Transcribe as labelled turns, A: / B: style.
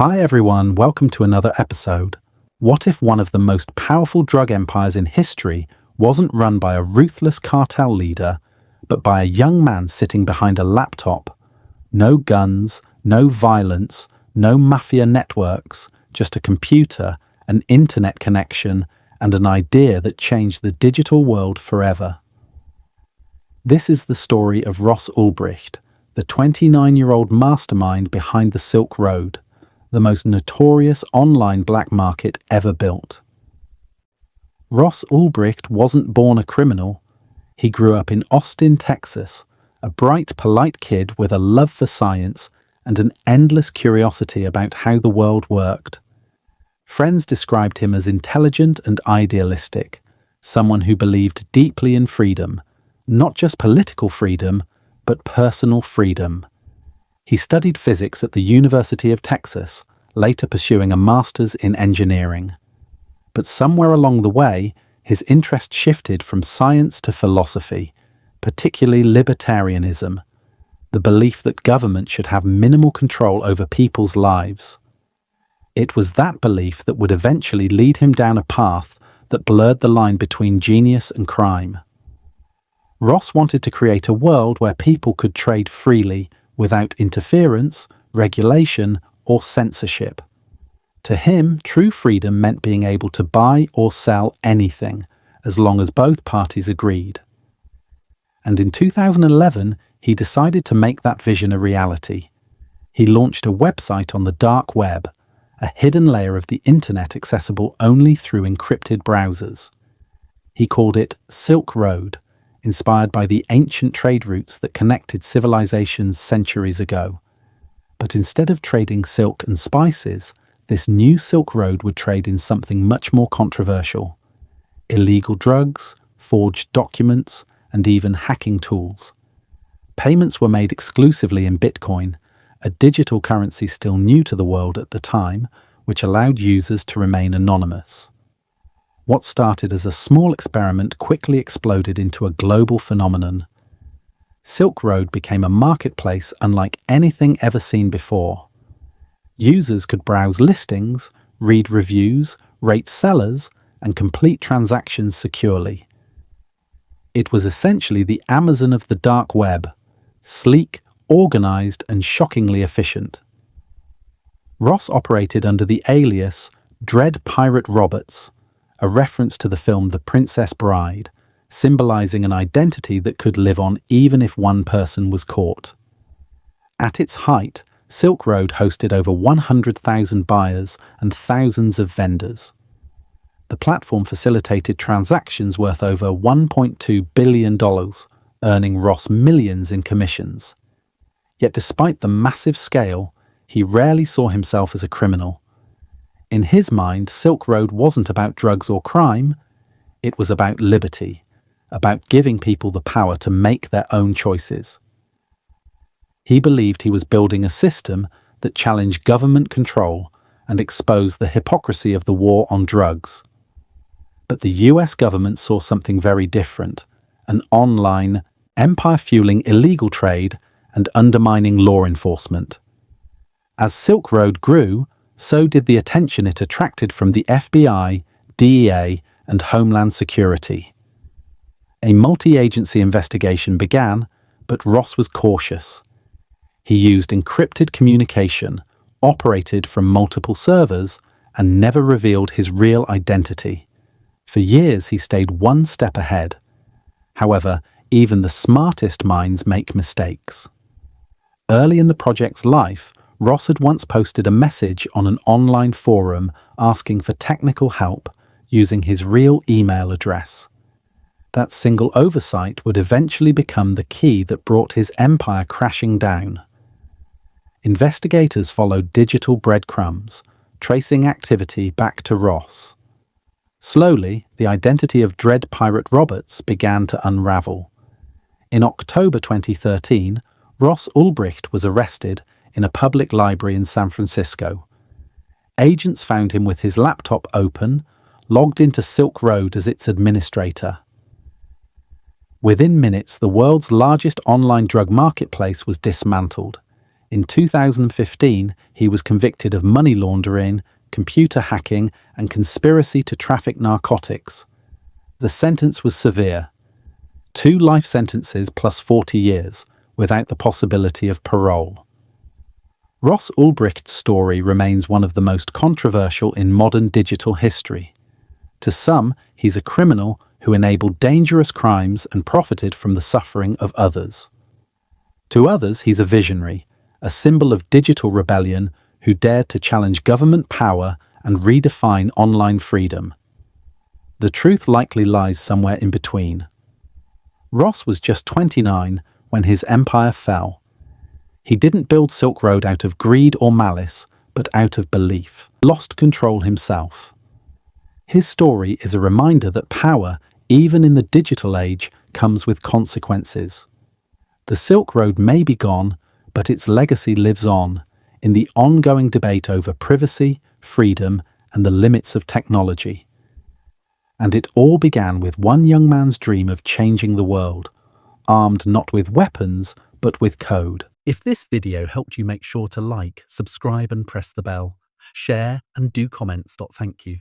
A: Hi everyone, welcome to another episode. What if one of the most powerful drug empires in history wasn't run by a ruthless cartel leader, but by a young man sitting behind a laptop? No guns, no violence, no mafia networks, just a computer, an internet connection, and an idea that changed the digital world forever. This is the story of Ross Ulbricht, the 29-year-old mastermind behind the Silk Road, the most notorious online black market ever built. Ross Ulbricht wasn't born a criminal. He grew up in Austin, Texas, a bright, polite kid with a love for science and an endless curiosity about how the world worked. Friends described him as intelligent and idealistic, someone who believed deeply in freedom, not just political freedom, but personal freedom. He studied physics at the University of Texas, later pursuing a master's in engineering. But somewhere along the way, his interest shifted from science to philosophy, particularly libertarianism, the belief that government should have minimal control over people's lives. It was that belief that would eventually lead him down a path that blurred the line between genius and crime. Ross wanted to create a world where people could trade freely, without interference, regulation, or censorship. To him, true freedom meant being able to buy or sell anything, as long as both parties agreed. And in 2011, he decided to make that vision a reality. He launched a website on the dark web, a hidden layer of the internet accessible only through encrypted browsers. He called it Silk Road, inspired by the ancient trade routes that connected civilizations centuries ago. But instead of trading silk and spices, this new Silk Road would trade in something much more controversial: illegal drugs, forged documents, and even hacking tools. Payments were made exclusively in Bitcoin, a digital currency still new to the world at the time, which allowed users to remain anonymous. What started as a small experiment quickly exploded into a global phenomenon. Silk Road became a marketplace unlike anything ever seen before. Users could browse listings, read reviews, rate sellers, and complete transactions securely. It was essentially the Amazon of the dark web, sleek, organized, and shockingly efficient. Ross operated under the alias Dread Pirate Roberts, a reference to the film The Princess Bride, symbolizing an identity that could live on even if one person was caught. At its height, Silk Road hosted over 100,000 buyers and thousands of vendors. The platform facilitated transactions worth over $1.2 billion, earning Ross millions in commissions. Yet despite the massive scale, he rarely saw himself as a criminal. In his mind, Silk Road wasn't about drugs or crime. It was about liberty, about giving people the power to make their own choices. He believed he was building a system that challenged government control and exposed the hypocrisy of the war on drugs. But the US government saw something very different: an online, empire-fueling illegal trade and undermining law enforcement. As Silk Road grew, so did the attention it attracted from the FBI, DEA, and Homeland Security. A multi-agency investigation began, but Ross was cautious. He used encrypted communication, operated from multiple servers, and never revealed his real identity. For years, he stayed one step ahead. However, even the smartest minds make mistakes. Early in the project's life, Ross had once posted a message on an online forum asking for technical help using his real email address. That single oversight would eventually become the key that brought his empire crashing down. Investigators followed digital breadcrumbs, tracing activity back to Ross. Slowly, the identity of Dread Pirate Roberts began to unravel. In October 2013, Ross Ulbricht was arrested in a public library in San Francisco. Agents found him with his laptop open, logged into Silk Road as its administrator. Within minutes, the world's largest online drug marketplace was dismantled. In 2015, he was convicted of money laundering, computer hacking, and conspiracy to traffic narcotics. The sentence was severe: 2 life sentences plus 40 years, without the possibility of parole. Ross Ulbricht's story remains one of the most controversial in modern digital history. To some, he's a criminal who enabled dangerous crimes and profited from the suffering of others. To others, he's a visionary, a symbol of digital rebellion who dared to challenge government power and redefine online freedom. The truth likely lies somewhere in between. Ross was just 29 when his empire fell. He didn't build Silk Road out of greed or malice, but out of belief. Lost control himself. His story is a reminder that power, even in the digital age, comes with consequences. The Silk Road may be gone, but its legacy lives on in the ongoing debate over privacy, freedom, and the limits of technology. And it all began with one young man's dream of changing the world, armed not with weapons, but with code. If this video helped you, make sure to like, subscribe and press the bell. Share and do comments. Thank you.